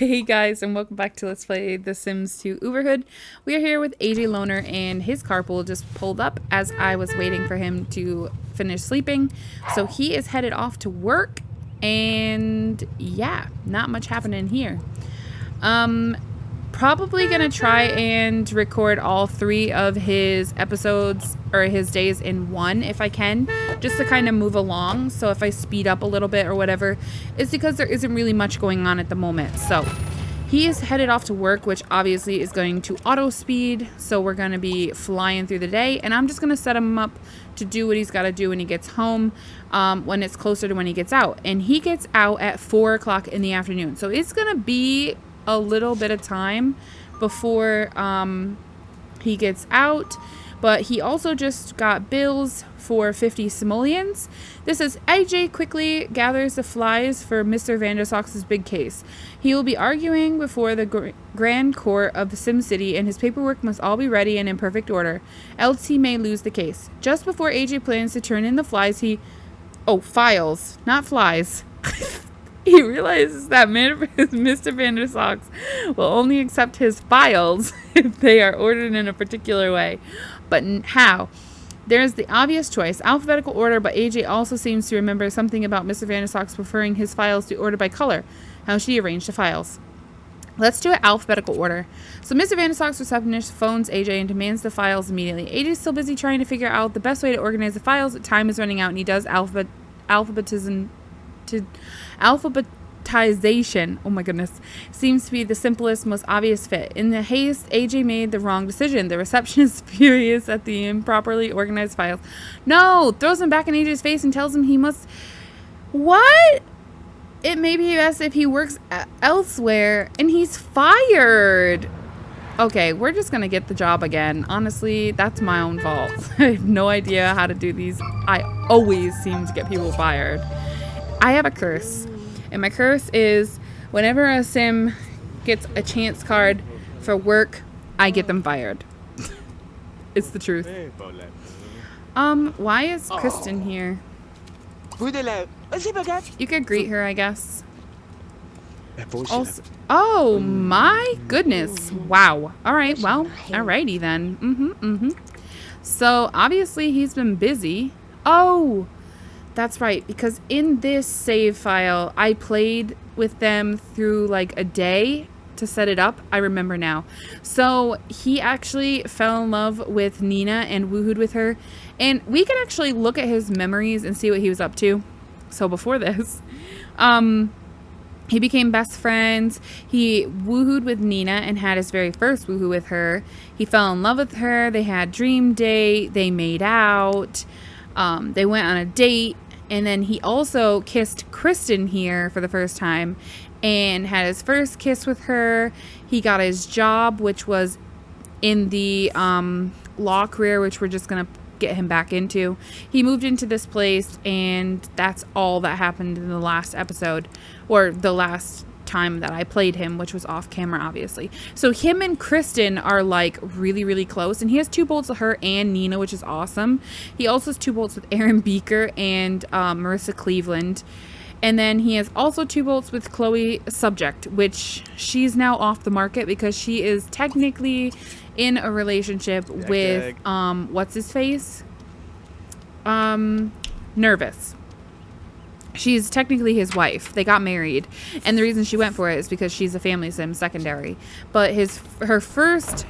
Hey guys, and welcome back to Let's Play The Sims 2 Uberhood. We are here with AJ Loner, and his carpool just pulled up as I was waiting for him to finish sleeping. So he is headed off to work, and yeah, not much happening here. Probably gonna try and record all 3 of his episodes or his days in one if I can, just to kind of move along. So if I speed up a little bit or whatever, it's because there isn't really much going on at the moment. So he is headed off to work, which obviously is going to auto speed. So we're gonna be flying through the day, and I'm just gonna set him up to do what he's got to do when he gets home, when it's closer to when he gets out. And he gets out at 4 o'clock in the afternoon, so it's gonna be a little bit of time before he gets out. But he also just got bills for 50 simoleons. This is AJ quickly gathers the flies for Mr. Vandersox's big case. He will be arguing before the Grand Court of SimCity, and his paperwork must all be ready and in perfect order, else he may lose the case. Just before AJ plans to turn in the flies, files, not flies. He realizes that Mr. Vandersox will only accept his files if they are ordered in a particular way. But how? There's the obvious choice, alphabetical order, but AJ also seems to remember something about Mr. Vandersox preferring his files to be ordered by color. How should he arrange the files? Let's do it alphabetical order. So Mr. Vandersox receptionist phones AJ and demands the files immediately. AJ's still busy trying to figure out the best way to organize the files, but time is running out, and he does alphabetization. Oh my goodness, seems to be the simplest, most obvious fit. In the haste, AJ made the wrong decision. The receptionist is furious at the improperly organized files. No, throws them back in AJ's face and tells him he must. What? It may be best if he works elsewhere, and he's fired. Okay, we're just gonna get the job again. Honestly, that's my own fault. I have no idea how to do these. I always seem to get people fired. I have a curse, and my curse is whenever a sim gets a chance card for work, I get them fired. It's the truth. Why is Kristen here? You could greet her, I guess. Also, oh my goodness. Wow. All right, well, alrighty then. So obviously he's been busy. Oh, that's right, because in this save file, I played with them through like a day to set it up. I remember now. So he actually fell in love with Nina and woohooed with her. And we can actually look at his memories and see what he was up to. So before this, he became best friends. He woohooed with Nina and had his very first woohoo with her. He fell in love with her. They had dream date. They made out. They went on a date, and then he also kissed Kristen here for the first time and had his first kiss with her. He got his job, which was in the law career, which we're just going to get him back into. He moved into this place, and that's all that happened in the last episode, or the last time that I played him, which was off camera, obviously. So him and Kristen are like really, really close, and he has 2 bolts with her and Nina, which is awesome. He also has 2 bolts with Aaron Beaker and Marissa Cleveland, and then he has also 2 bolts with Chloe Subject, which she's now off the market because she is technically in a relationship with what's his face, Nervous. She's technically his wife. They got married, and the reason she went for it is because she's a family sim secondary. But her first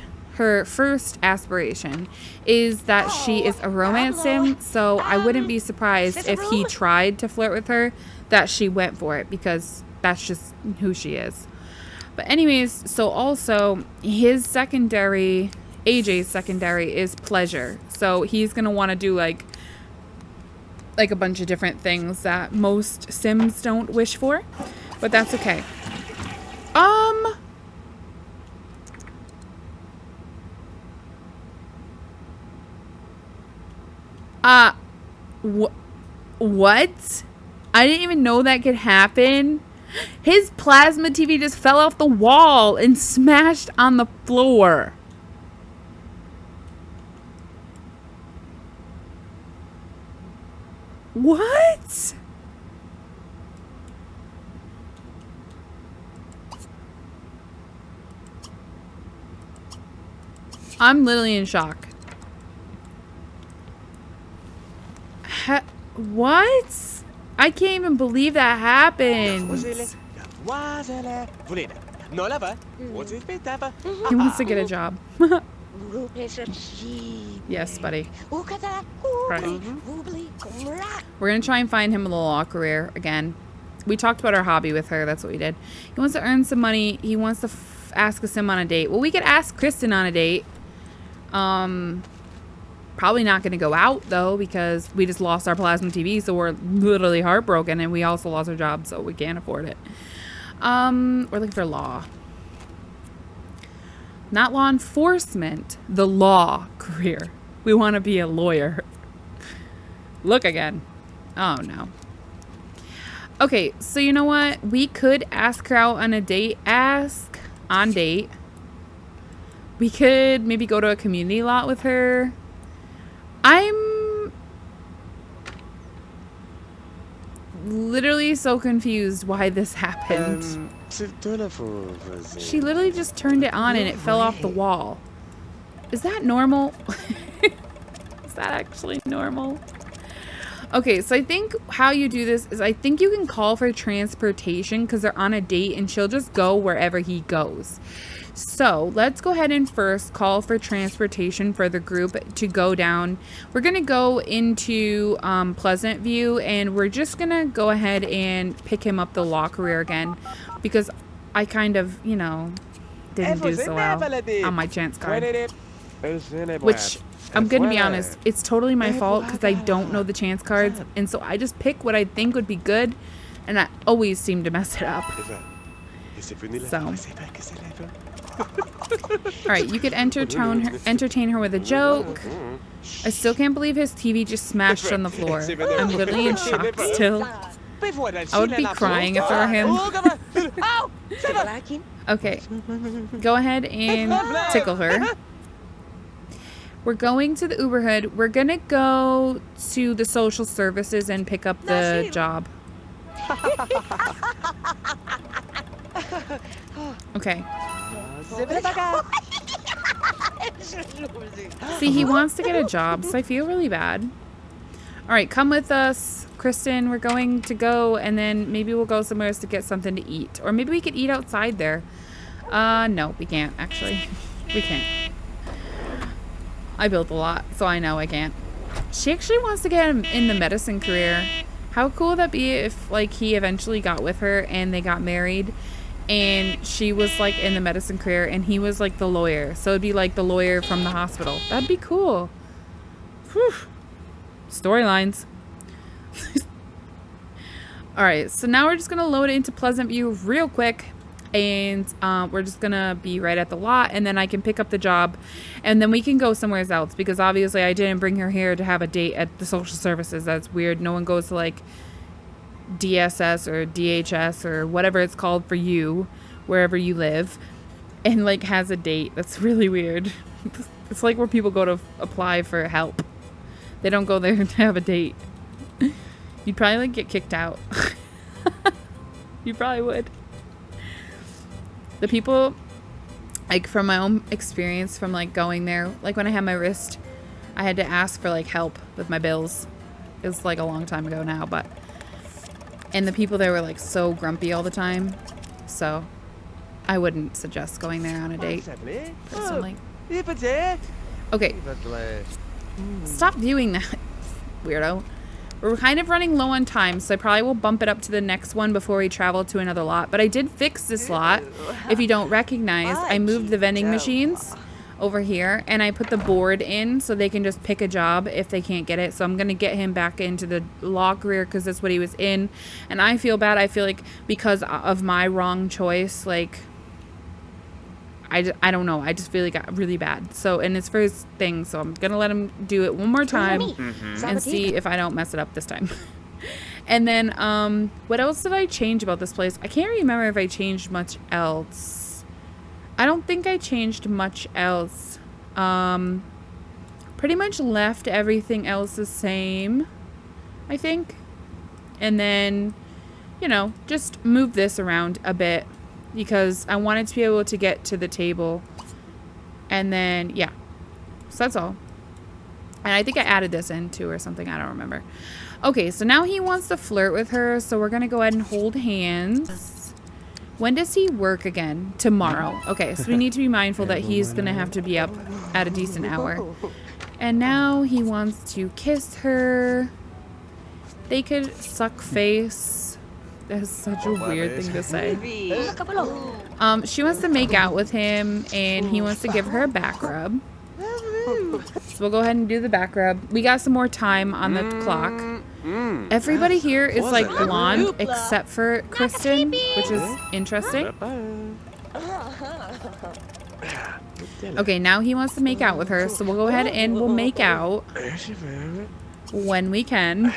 aspiration is that she is a romance sim, so I wouldn't be surprised if he tried to flirt with her, that she went for it, because that's just who she is. But anyways, so also his secondary, AJ's secondary, is pleasure. So he's gonna want to do like a bunch of different things that most sims don't wish for, but that's okay. What? I didn't even know that could happen. His plasma TV just fell off the wall and smashed on the floor. What? I'm literally in shock. What? I can't even believe that happened. He wants to get a job. Yes, buddy. Right. We're going to try and find him a law career again. We talked about our hobby with her. That's what we did. He wants to earn some money. He wants to ask us him on a date. Well, we could ask Kristen on a date. Probably not going to go out, though, because we just lost our plasma TV, so we're literally heartbroken, and we also lost our job, so we can't afford it. We're looking for law. Not law enforcement, the law career. We want to be a lawyer. Look again. Oh, no. Okay, so you know what? We could ask her out on a date. Ask on date. We could maybe go to a community lot with her. I'm literally so confused why this happened. She literally just turned it on and it fell off the wall. Is that normal? Is that actually normal? Okay, so I think how you do this is I think you can call for transportation because they're on a date and she'll just go wherever he goes. So let's go ahead and first call for transportation for the group to go down. We're going to go into Pleasant View and we're just going to go ahead and pick him up the law career again because I kind of, you know, didn't do so well on my chance card. Which, I'm going to be honest, it's totally my fault because I don't know the chance cards. And so I just pick what I think would be good and I always seem to mess it up. So... Alright, you could entertain her with a joke. I still can't believe his TV just smashed on the floor. I'm literally in shock still. I would be crying if I were him. Okay, go ahead and tickle her. We're going to the Uberhood. We're gonna go to the social services and pick up the job. Okay. See, he wants to get a job, so I feel really bad. Alright, come with us, Kristen. We're going to go, and then maybe we'll go somewhere to get something to eat. Or maybe we could eat outside there. No, we can't, actually. We can't. I built a lot, so I know I can't. She actually wants to get him in the medicine career. How cool would that be if, like, he eventually got with her and they got married and she was, like, in the medicine career and he was, like, the lawyer. So it'd be, like, the lawyer from the hospital. That'd be cool. Whew. Storylines. Alright, so now we're just going to load it into Pleasant View real quick. And we're just going to be right at the lot. And then I can pick up the job. And then we can go somewhere else. Because obviously I didn't bring her here to have a date at the social services. That's weird. No one goes to like DSS or DHS or whatever it's called for you. Wherever you live. And like has a date. That's really weird. It's like where people go to apply for help. They don't go there to have a date. You'd probably like get kicked out. You probably would. The people, like from my own experience from like going there, like when I had my wrist, I had to ask for like help with my bills. It was like a long time ago now, but, and the people there were like so grumpy all the time. So I wouldn't suggest going there on a date, personally. Okay. Stop viewing that, weirdo. We're kind of running low on time, so I probably will bump it up to the next one before we travel to another lot. But I did fix this lot. If you don't recognize, I moved the vending machines over here, and I put the board in so they can just pick a job if they can't get it. So I'm going to get him back into the law career because that's what he was in. And I feel bad. I feel like because of my wrong choice, like... I don't know. I just feel like really bad. So, and it's for his thing. So I'm going to let him do it one more time and see if I don't mess it up this time. And then, what else did I change about this place? I can't remember if I changed much else. I don't think I changed much else. Pretty much left everything else the same, I think. And then, you know, just move this around a bit. Because I wanted to be able to get to the table. And then, yeah. So that's all. And I think I added this in too or something. I don't remember. Okay, so now he wants to flirt with her. So we're going to go ahead and hold hands. When does he work again? Tomorrow. Okay, so we need to be mindful that he's going to have to be up at a decent hour. And now he wants to kiss her. They could suck face. That's such a weird thing to say. She wants to make out with him, and he wants to give her a back rub. So we'll go ahead and do the back rub. We got some more time on the clock. Everybody here is like blonde except for Kristen, which is interesting. Okay, now he wants to make out with her, so we'll go ahead and we'll make out when we can.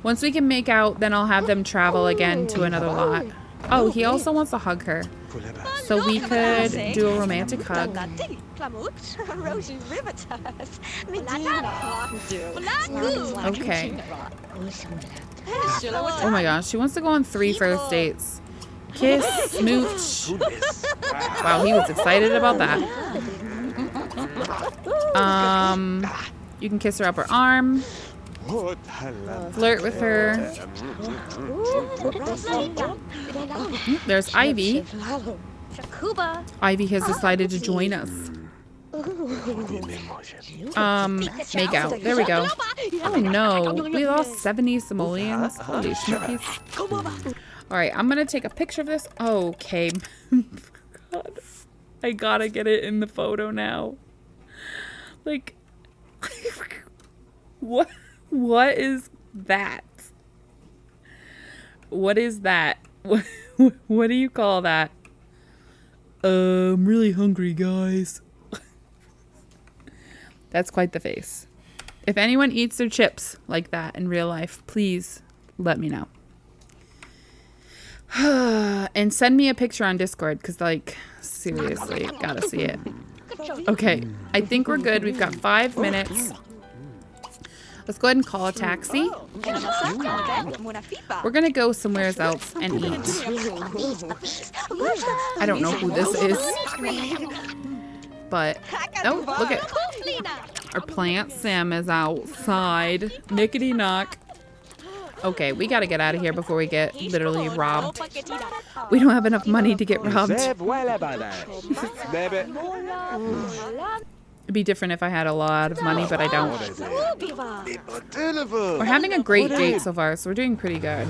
Once we can make out, then I'll have them travel again to another lot. Oh, he also wants to hug her. So we could do a romantic hug. Okay. Oh my gosh, she wants to go on 3 first dates. Kiss, smooch. Wow, he was excited about that. You can kiss her up her arm. Flirt with her. There's Ivy. Ivy has decided to join us. Make out. There we go. Oh no, we lost 70 simoleons. Holy schnickies. Alright, I'm gonna take a picture of this. Okay. God. I gotta get it in the photo now. Like, what is that? What is that? What do you call that? I'm really hungry, guys. That's quite the face. If anyone eats their chips like that in real life, please let me know. And send me a picture on Discord, because, like, seriously, gotta see it. Okay, I think we're good. We've got 5 minutes. Let's go ahead and call a taxi. We're gonna go somewhere else and eat. I don't know who this is. But, oh, look at our plant Sam is outside. Nickety knock. Okay, we gotta get out of here before we get literally robbed. We don't have enough money to get robbed. It'd be different if I had a lot of money, but I don't. We're having a great date so far, so we're doing pretty good.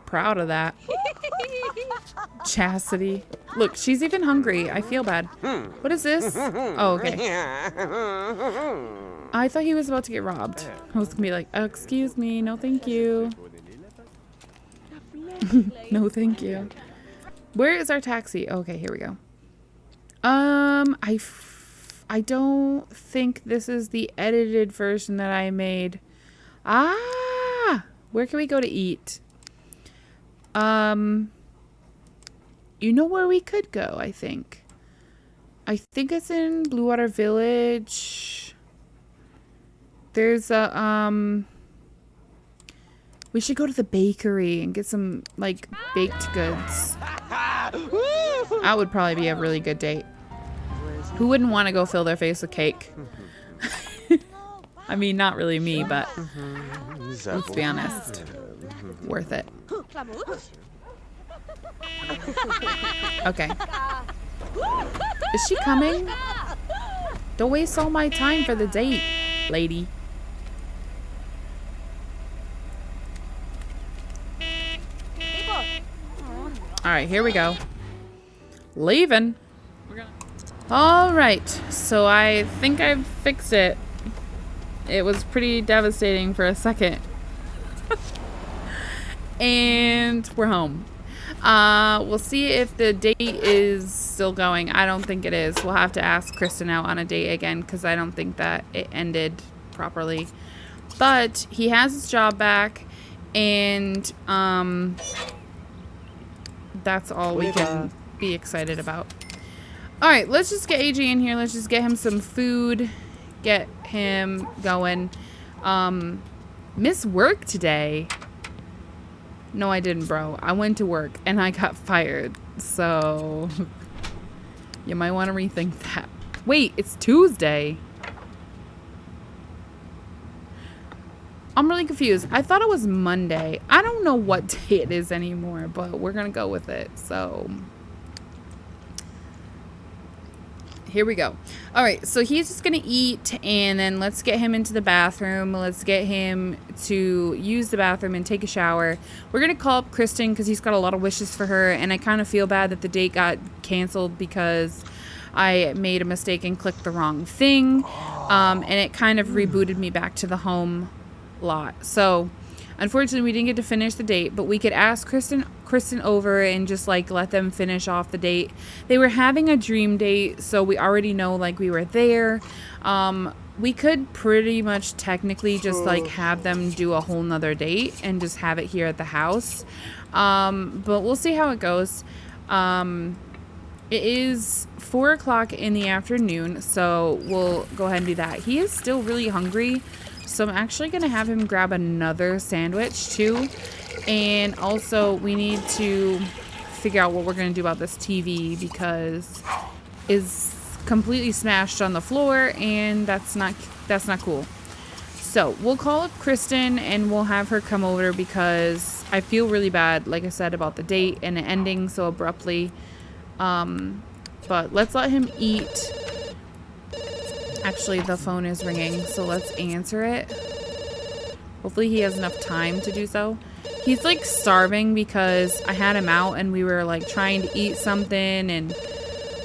Proud of that. Chastity. Look, she's even hungry. I feel bad. What is this? Oh, okay. I thought he was about to get robbed. I was gonna be like, oh, excuse me, no thank you. No thank you. Where is our taxi? Okay, here we go. I don't think this is the edited version that I made. Ah! Where can we go to eat? You know where we could go, I think. I think it's in Blue Water Village. There's a, we should go to the bakery and get some, like, baked goods. That would probably be a really good date. Who wouldn't want to go fill their face with cake? I mean, not really me, but let's be honest. Worth it. Okay. Is she coming? Don't waste all my time for the date, lady. Alright, here we go. Leaving. Alright, so I think I've fixed it. It was pretty devastating for a second. And we're home. We'll see if the date is still going. I don't think it is. We'll have to ask Kristen out on a date again, because I don't think that it ended properly. But he has his job back, and that's all we can be excited about. Alright, let's just get AJ in here. Let's just get him some food. Get him going. Miss work today. No, I didn't, bro. I went to work and I got fired. So You might want to rethink that. Wait, it's Tuesday. I'm really confused. I thought it was Monday. I don't know what day it is anymore, but we're going to go with it. So here we go. All right, so he's just going to eat, and then let's get him into the bathroom. Let's get him to use the bathroom and take a shower. We're going to call up Kristen because he's got a lot of wishes for her, and I kind of feel bad that the date got canceled because I made a mistake and clicked the wrong thing, and it kind of rebooted me back to the home lot. So unfortunately we didn't get to finish the date, but we could ask Kristen over and just like let them finish off the date. They were having a dream date, so we already know like we were there. We could pretty much technically just like have them do a whole nother date and just have it here at the house, but we'll see how it goes. It is 4 o'clock in the afternoon, so we'll go ahead and do that. He is still really hungry, so I'm actually going to have him grab another sandwich too. And also we need to figure out what we're going to do about this TV because it's completely smashed on the floor, and that's not cool. So we'll call up Kristen and we'll have her come over because I feel really bad, like I said, about the date and it ending so abruptly. But let's let him eat. Actually, the phone is ringing, so let's answer it. Hopefully he has enough time to do so. He's like starving because I had him out and we were like trying to eat something and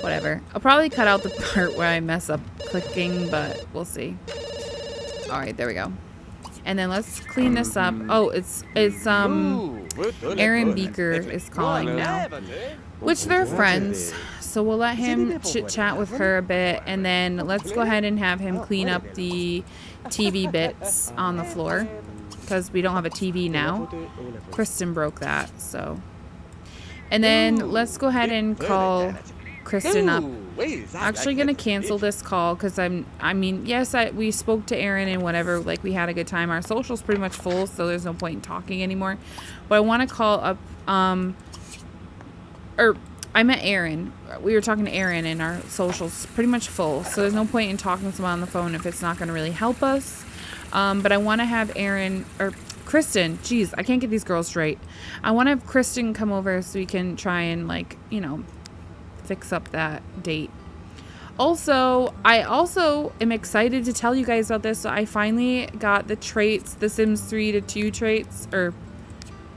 whatever. I'll probably cut out the part where I mess up clicking, but we'll see. All right, there we go. And then let's clean this up. Oh, it's Aaron Beaker is calling now, which they're friends. So we'll let him chit chat with her a bit, and then let's go ahead and have him clean up the TV bits on the floor because we don't have a TV now. Kristen broke that, so. And then let's go ahead and call Kristen up. Actually gonna cancel this call because we spoke to Aaron and whatever, like we had a good time. Our social's pretty much full, so there's no point in talking anymore. But I want to call up I met Aaron. We were talking to Aaron and our social's pretty much full, so there's no point in talking to someone on the phone if it's not going to really help us. But I want to have Kristen, geez, I can't get these girls straight. I want to have Kristen come over so we can try and fix up that date. Also, I am excited to tell you guys about this. So I finally got the traits, the Sims 3 to 2 traits, or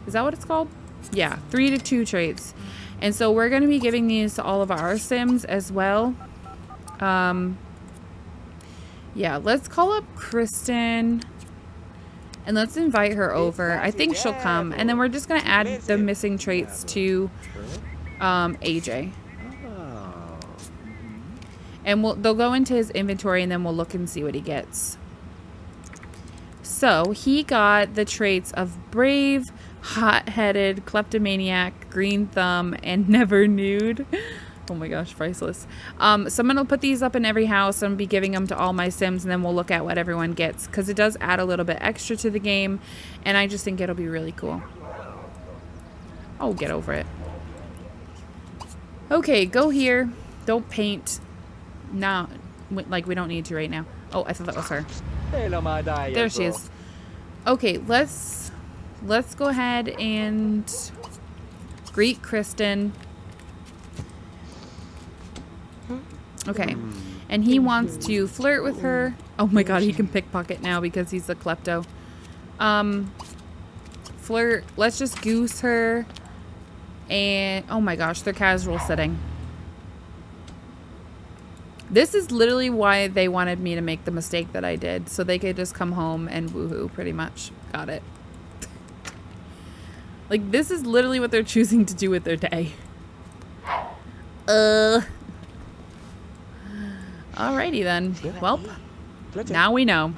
is that what it's called? Yeah, 3 to 2 traits. And so we're going to be giving these to all of our Sims as well. Yeah, let's call up Kristen and let's invite her over. I think she'll come. And then we're just going to add the missing traits to AJ. And they'll go into his inventory and then we'll look and see what he gets. So he got the traits of brave, hot-headed, kleptomaniac, green thumb, and never nude. Oh my gosh, priceless. Someone will put these up in every house and be giving them to all my Sims, and then we'll look at what everyone gets because it does add a little bit extra to the game, and I just think it'll be really cool. Oh, get over it. Okay, go here. Don't paint. No, like we don't need to right now. Oh, I thought that was her. There she is. Okay, let's go ahead and greet Kristen. Okay, and he wants to flirt with her. Oh my god, he can pickpocket now because he's a klepto. Flirt. Let's just goose her. And oh my gosh, they're casual sitting. This is literally why they wanted me to make the mistake that I did, so they could just come home and woohoo, pretty much. Got it. Like, this is literally what they're choosing to do with their day. Alrighty then. Well, now we know.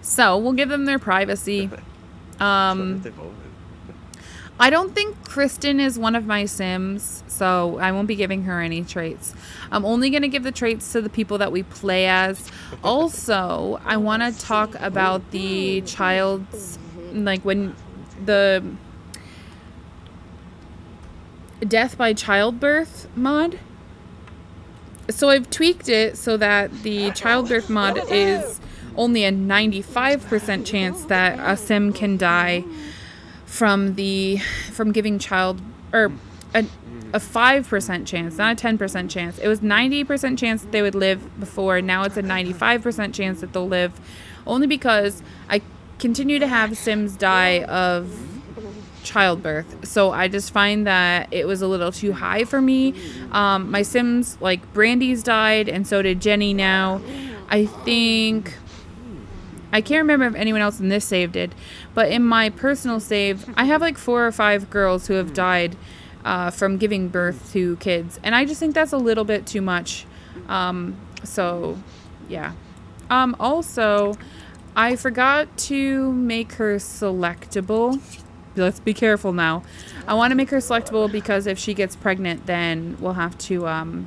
So, we'll give them their privacy. I don't think Kristen is one of my Sims, so I won't be giving her any traits. I'm only going to give the traits to the people that we play as. Also, I want to talk about the child's, like when the death by childbirth mod. So I've tweaked it so that the childbirth mod is only a 95% chance that a sim can die from giving child, or a 5% chance, not a 10% chance. It was 90% chance that they would live before. Now it's a 95% chance that they'll live, only because I continue to have sims die of childbirth. So I just find that it was a little too high for me. My sims, like Brandy's died, and so did Jenny now. I think, I can't remember if anyone else in this save did, but in my personal save, I have like 4 or 5 girls who have died from giving birth to kids, and I just think that's a little bit too much. So yeah. Also, I forgot to make her selectable. Let's be careful now. I want to make her selectable because if she gets pregnant, then we'll have to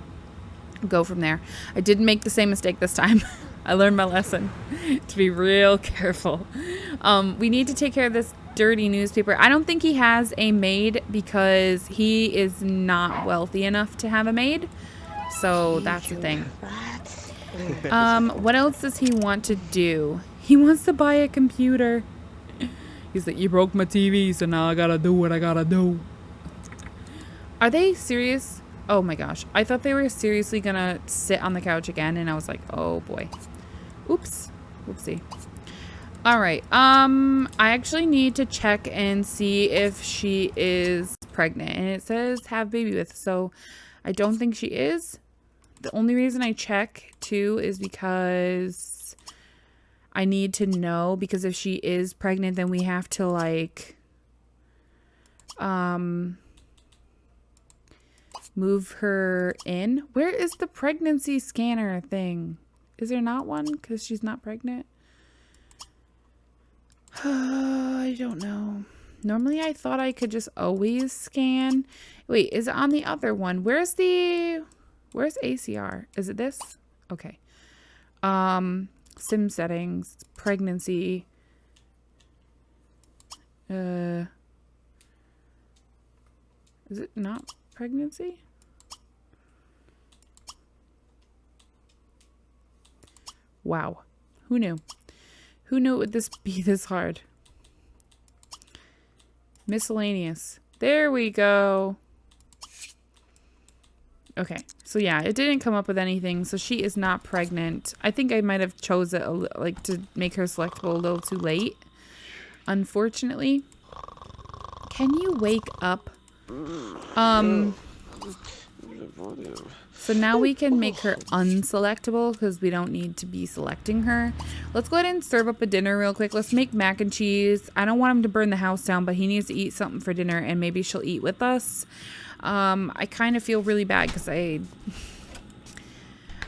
go from there. I didn't make the same mistake this time. I learned my lesson to be real careful. We need to take care of this dirty newspaper. I don't think he has a maid because he is not wealthy enough to have a maid. So that's the thing. What else does he want to do? He wants to buy a computer. He's like, you broke my TV, so now I gotta do what I gotta do. Are they serious? Oh my gosh. I thought they were seriously gonna sit on the couch again, and I was like, oh boy. Oops. Whoopsie. Alright, I actually need to check and see if she is pregnant. And it says have baby with, so I don't think she is. The only reason I check, too, is because I need to know, because if she is pregnant, then we have to, like, move her in. Where is the pregnancy scanner thing? Is there not one? Because she's not pregnant? I don't know. Normally, I thought I could just always scan. Wait, is it on the other one? Where's ACR? Is it this? Okay. Sim settings, pregnancy. Is it not pregnancy? Wow. Who knew? Who knew it would be this hard? Miscellaneous. There we go. Okay, so yeah, it didn't come up with anything, so she is not pregnant. I think I might have chose it like to make her selectable a little too late, unfortunately. Can you wake up? So now we can make her unselectable because we don't need to be selecting her. Let's go ahead and serve up a dinner real quick. Let's make mac and cheese. I don't want him to burn the house down, but he needs to eat something for dinner, and maybe she'll eat with us. I kind of feel really bad because I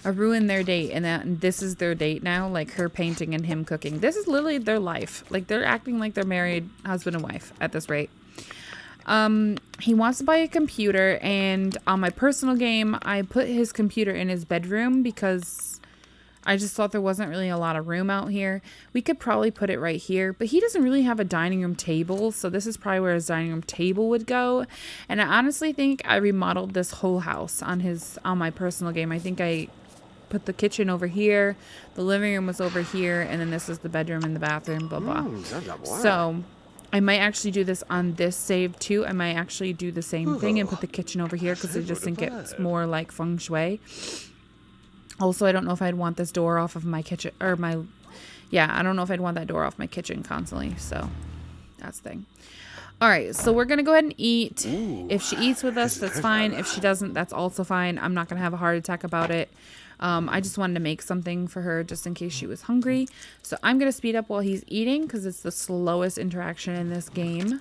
ruined their date, and this is their date now, like her painting and him cooking. This is literally their life. Like, they're acting like they're married husband and wife at this rate. He wants to buy a computer, and on my personal game, I put his computer in his bedroom because I just thought there wasn't really a lot of room out here. We could probably put it right here, but he doesn't really have a dining room table, so this is probably where his dining room table would go. And I honestly think I remodeled this whole house on my personal game. I think I put the kitchen over here, the living room was over here, and then this is the bedroom and the bathroom, blah, blah. So I might actually do this on this save too. I might actually do the same thing and put the kitchen over here because I just think it's more like feng shui. Also, I don't know if I'd want this door off of my kitchen, or I don't know if I'd want that door off my kitchen constantly, so that's the thing. All right, so we're going to go ahead and eat. If she eats with us, that's fine. If she doesn't, that's also fine. I'm not going to have a heart attack about it. I just wanted to make something for her just in case she was hungry. So I'm going to speed up while he's eating because it's the slowest interaction in this game.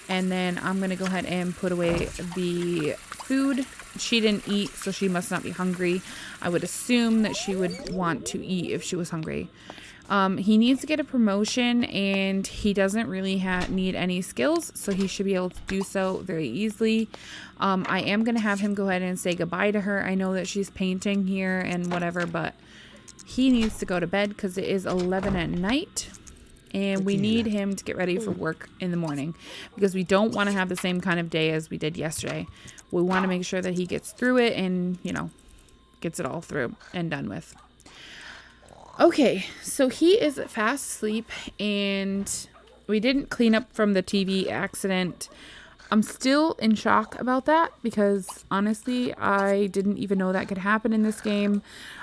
And then I'm going to go ahead and put away the food. She didn't eat, so she must not be hungry. I would assume that she would want to eat if she was hungry. He needs to get a promotion, and he doesn't really need any skills, so he should be able to do so very easily. I am going to have him go ahead and say goodbye to her. I know that she's painting here and whatever, but he needs to go to bed because it is 11 at night. And we need him to get ready for work in the morning because we don't want to have the same kind of day as we did yesterday. We want to make sure that he gets through it and, gets it all through and done with. Okay, so he is fast asleep, and we didn't clean up from the TV accident. I'm still in shock about that because, honestly, I didn't even know that could happen in this game.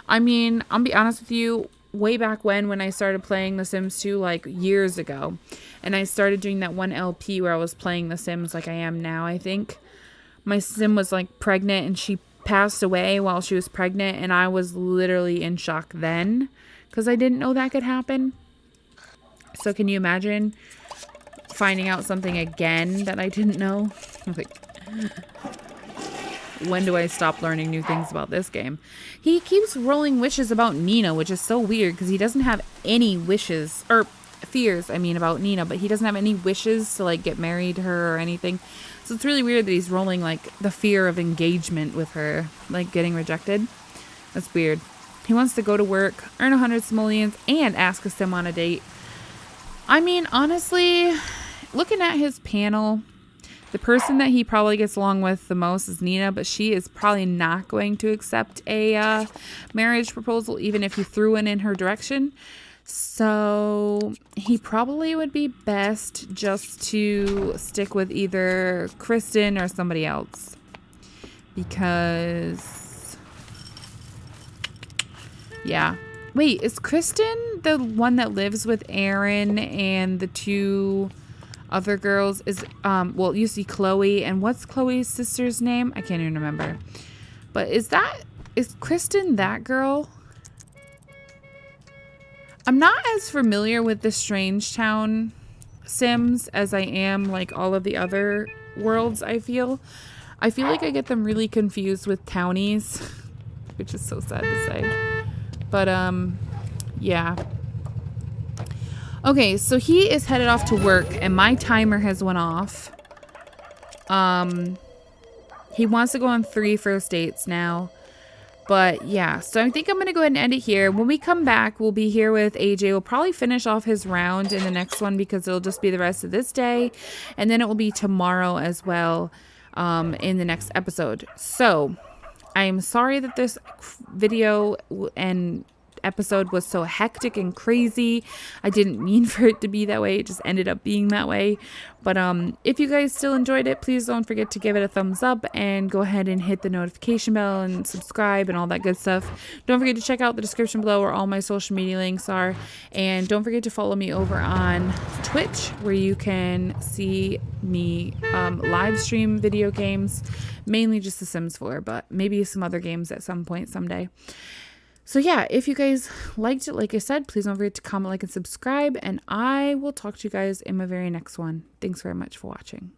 I mean, I'll be honest with you, way back when I started playing The Sims 2, like, years ago, and I started doing that one LP where I was playing The Sims like I am now, I think. My Sim was, like, pregnant, and she passed away while she was pregnant, and I was literally in shock then because I didn't know that could happen. So can you imagine finding out something again that I didn't know? Like, when do I stop learning new things about this game? He keeps rolling wishes about Nina, which is so weird because he doesn't have any wishes, or fears, I mean, about Nina, but he doesn't have any wishes to, like, get married to her or anything. So it's really weird that he's rolling, like, the fear of engagement with her, like, getting rejected. That's weird. He wants to go to work, earn 100 simoleons, and ask a Sim on a date. I mean, honestly, looking at his panel, the person that he probably gets along with the most is Nina, but she is probably not going to accept a marriage proposal, even if he threw one in her direction. So he probably would be best just to stick with either Kristen or somebody else. Because, yeah. Wait, is Kristen the one that lives with Aaron and the two other girls? Is well, you see Chloe, and what's Chloe's sister's name? I can't even remember. But is Kristen that girl? I'm not as familiar with the Strangetown Sims as I am like all of the other worlds. I feel like I get them really confused with townies, which is so sad to say. But yeah. Okay, so he is headed off to work, and my timer has went off. He wants to go on 3 first dates now. But yeah, so I think I'm going to go ahead and end it here. When we come back, we'll be here with AJ. We'll probably finish off his round in the next one because it'll just be the rest of this day. And then it will be tomorrow as well in the next episode. So I'm sorry that this video and episode was so hectic and crazy. I didn't mean for it to be that way. It just ended up being that way. But if you guys still enjoyed it, please don't forget to give it a thumbs up and go ahead and hit the notification bell and subscribe and all that good stuff. Don't forget to check out the description below where all my social media links are. And don't forget to follow me over on Twitch, where you can see me live stream video games, mainly just The Sims 4, but maybe some other games at some point someday. So yeah, if you guys liked it, like I said, please don't forget to comment, like, and subscribe, and I will talk to you guys in my very next one. Thanks very much for watching.